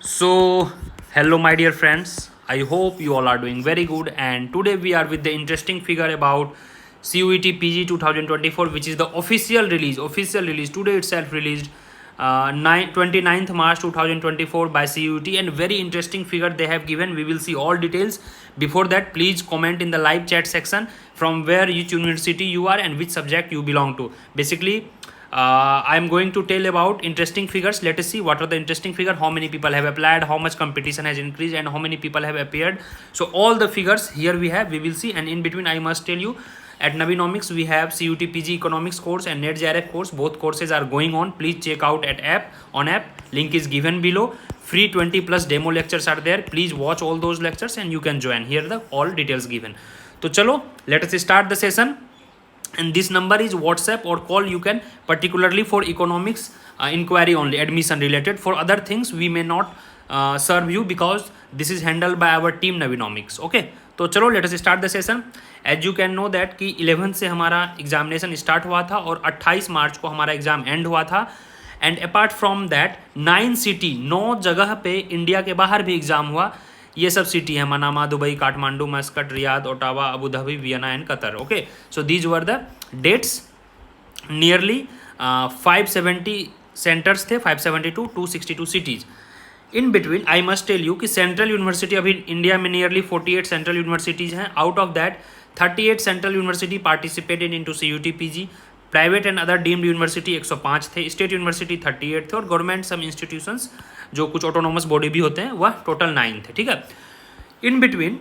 So, hello, my dear friends. I hope you all are doing very good. And today we are with the interesting figure about CUET PG 2024, which is the official release. Official release today itself released 29th March 2024 by CUET, and very interesting figure they have given. We will see all details. Before that, please comment in the live chat section from where each university you are and which subject you belong to. Basically, I am going to tell about interesting figures. Let us see what are the interesting figure, how many people have applied, how much competition has increased, and how many people have appeared. So all the figures here we will see. And in between, I must tell you, at Navinomics we have CUT PG Economics course and NET JRF course. Both courses are going on. Please check out at app. Link is given below. Free 20+ demo lectures are there. Please watch all those lectures and you can join. Here the all details given. So chalo, let us start the session. And this number is WhatsApp or call you can, particularly for economics inquiry only, admission related. For other things we may not serve you because this is handled by our team Navinomics. Okay, तो चलो let us start the session. As you can know that कि 11 से हमारा examination start हुआ था और 28 मार्च को हमारा एग्जाम एंड हुआ था. And apart from that 9 city, 9 जगह पे इंडिया के बाहर भी एग्जाम हुआ. ये सब सिटी है Manama, Dubai, Kathmandu, Muscat, Riyadh, Ottawa, Abu Dhabi, Vienna and Qatar. Okay, so these were the dates. Nearly 570 centres थे, 572, 262 cities. In between I must tell you कि सेंट्रल यूनिवर्सिटी अभी इंडिया में नियरली 48 सेंट्रल यूनिवर्सिटीज़ हैं. Out of that 38 central university participated into CUT PG. Private and other deemed university 105 थे, state university 38 थे और government सम institutions जो कुछ autonomous body भी होते हैं वह टोटल 9 थे. ठीक है. In between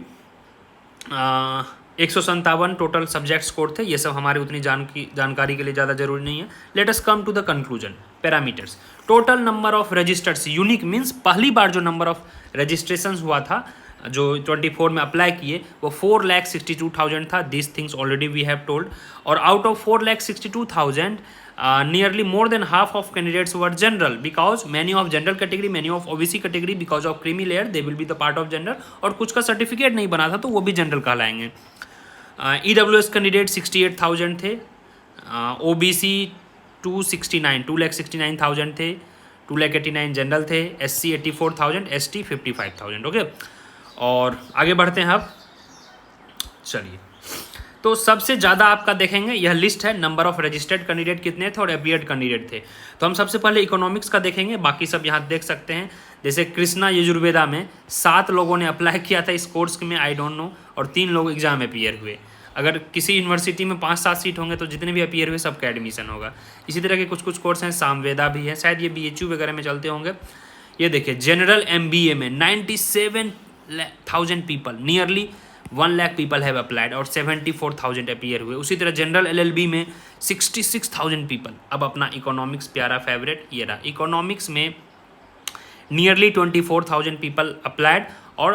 157 total subject score थे. ये सब हमारे उतनी जानकारी के लिए ज़्यादा जरूरी नहीं है. Let us come to the conclusion. Parameters. Total number of registers, unique means पहली बार जो नंबर ऑफ रजिस्ट्रेशन हुआ था जो 24 में अप्लाई किए वो 4,62,000 था. This things already we have told. और out of 4,62,000 nearly more than half of candidates were general, because many of general category, many of OBC category, because of creamy layer they will be the part of general. और कुछ का certificate नहीं बना था तो वो भी general कहलाएंगे. EWS कैंडिडेट 68,000 थे. OBC 2,69,000 थे. 2,89,000 जनरल थे. SC 84,000, ST 55,000. ओके, और आगे बढ़ते हैं अब. चलिए, तो सबसे ज़्यादा आपका देखेंगे यह लिस्ट है. नंबर ऑफ रजिस्टर्ड कैंडिडेट कितने थे और अपीयर्ड कैंडिडेट थे. तो हम सबसे पहले इकोनॉमिक्स का देखेंगे. बाकी सब यहाँ देख सकते हैं. जैसे कृष्णा यजुर्वेदा में 7 लोगों ने अप्लाई किया था इस कोर्स में, आई डोंट नो, और 3 लोग एग्जाम अपीयर हुए. अगर किसी यूनिवर्सिटी में 5-7 सीट होंगे तो जितने भी अपीयर हुए सबका एडमिशन होगा. इसी तरह के कुछ कोर्स हैं. सामवेदा भी है, शायद ये BHU वगैरह में चलते होंगे. ये देखिए जनरल MBA में 97,000 people, nearly 1 lakh people have applied और 74,000 अपीयर हुए. उसी तरह जनरल LLB में 66,000 पीपल. अब अपना इकोनॉमिक्स प्यारा फेवरेट ये रहा. इकोनॉमिक्स में नियरली 24,000 पीपल अप्लाइड और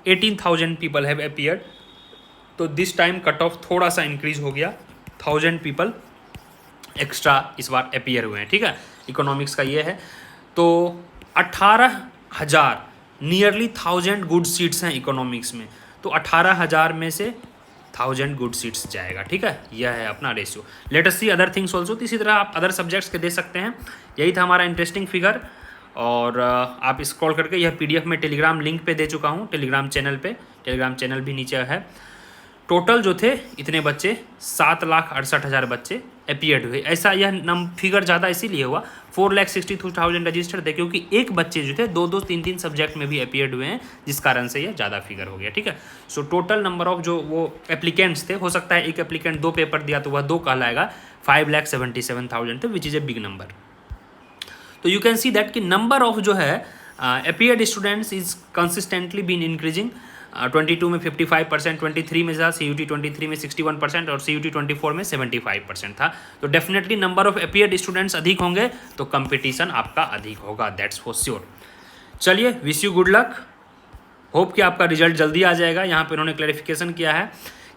18,000 पीपल हैव अपीयर्ड. तो दिस टाइम कट ऑफ थोड़ा सा इंक्रीज हो गया, 1,000 पीपल एक्स्ट्रा इस बार अपीयर हुए हैं. ठीक है, इकोनॉमिक्स का ये है. तो 18,000 नियरली 1,000 गुड सीट्स हैं इकोनॉमिक्स में. तो 18,000 में से 1,000 गुड सीट्स जाएगा. ठीक है, यह है अपना रेशियो. लेट अस सी अदर थिंग्स ऑल्सो. इसी तरह आप अदर सब्जेक्ट्स के दे सकते हैं. यही था हमारा इंटरेस्टिंग फिगर. और आप स्क्रॉल करके यह PDF में टेलीग्राम लिंक पे दे चुका हूँ, टेलीग्राम चैनल पे. टेलीग्राम चैनल भी नीचे है. टोटल जो थे इतने बच्चे 7,68,000 बच्चे अपीयर्ड हुए. ऐसा यह फिगर ज़्यादा इसीलिए हुआ, 4,62,000 रजिस्टर्ड थे क्योंकि एक बच्चे जो थे 2-2, 3-3 सब्जेक्ट में भी अपीयर्ड हुए हैं, जिस कारण से यह ज़्यादा फिगर हो गया. ठीक है. सो टोटल नंबर ऑफ जो वो एप्लीकेंट्स थे, हो सकता है एक एप्लीकेंट 2 पेपर दिया तो वह 2 कहलाएगा, 5,77,000 थे, which is a big number. तो यू कैन सी दैट कि नंबर ऑफ जो है appeared students is consistently been increasing. 22 में 55%, 23 में था, CUT 23 में 61% और CUT 24 में 75% था. तो definitely number of appeared students अधिक होंगे तो कंपटीशन आपका अधिक होगा, दैट्स फॉर श्योर. चलिए, wish you good luck. Hope कि आपका रिजल्ट जल्दी आ जाएगा. यहाँ पे उन्होंने क्लैरिफिकेशन किया है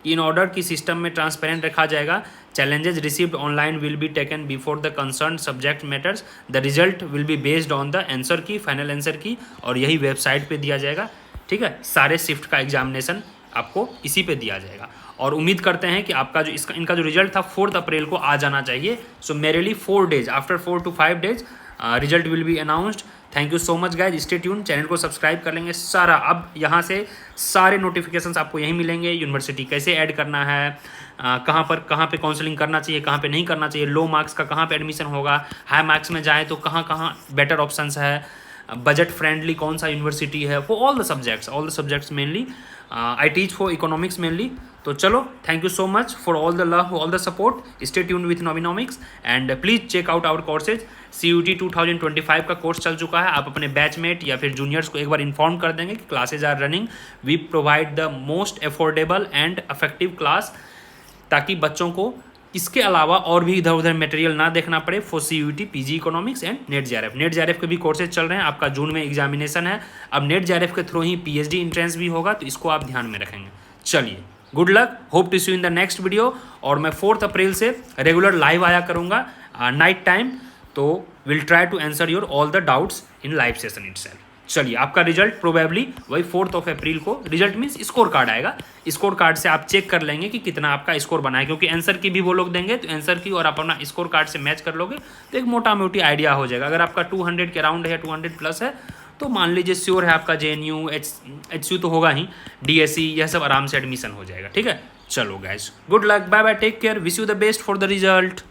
कि इन ऑर्डर की सिस्टम में ट्रांसपेरेंट रखा जाएगा. Challenges received online will be taken before the concern subject matters. The result will be based on the answer की, फाइनल आंसर की, और यही वेबसाइट पे दिया जाएगा. ठीक है, सारे शिफ्ट का एग्जामिनेशन आपको इसी पे दिया जाएगा. और उम्मीद करते हैं कि आपका जो इनका जो रिजल्ट था 4 अप्रैल को आ जाना चाहिए. सो मेरे लिए 4 days, after 4 to 5 days result will be announced. Thank you so much guys, stay tune, channel को सब्सक्राइब कर लेंगे सारा। अब यहाँ से सारे नोटिफिकेशंस आपको यहीं मिलेंगे, यूनिवर्सिटी कैसे ऐड करना है, कहाँ पे काउंसलिंग करना चाहिए, कहाँ पे नहीं करना चाहिए, लो मार्क्स का कहाँ पे एडमिशन होगा, हाई मार्क्स में जाए तो कहाँ कहाँ बेटर ऑप्शंस है, बजट फ्रेंडली कौन सा यूनिवर्सिटी है, for all the subjects mainly. I teach for economics mainly. तो चलो, thank you so much for all the love, all the support, stay tuned with Nominomics and please check out our courses. CUET 2025 का course चल चुका है, आप अपने batchmate या फिर जूनियर्स को एक बार इन्फॉर्म कर देंगे कि classes are running. We provide the most affordable and effective class, ताकि बच्चों को इसके अलावा और भी इधर उधर मटेरियल ना देखना पड़े for CUET PG economics and net JRF के भी कोर्सेज चल रहे हैं। आपका जून में एग्जामिनेशन है, अब नेट JRF के थ्रू ही PhD इंट्रेंस भी होगा, तो इसको आप ध्यान में रखेंगे। चलिए, good luck, hope to see you in the next video. और मैं 4 अप्रैल से रेगुलर लाइव आया करूँगा नाइट टाइम, तो will try to answer your all the doubts in live session itself. चलिए, आपका रिजल्ट प्रोबेबली वही 4 अप्रैल को, रिजल्ट मीन्स स्कोर कार्ड आएगा। स्कोर कार्ड से आप चेक कर लेंगे कि कितना आपका स्कोर बना है, क्योंकि आंसर की भी वो लोग देंगे, तो आंसर की और आप अपना स्कोर कार्ड से मैच कर लोगे तो एक मोटा मोटी आइडिया हो जाएगा। अगर आपका 200 के अराउंड है, 200 प्लस है, तो मान लीजिए श्योर है आपका JNU HCU तो होगा ही, DSE यह सब आराम से एडमिशन हो जाएगा। ठीक है, चलो guys, good luck, bye bye, take care, wish you the best for the result.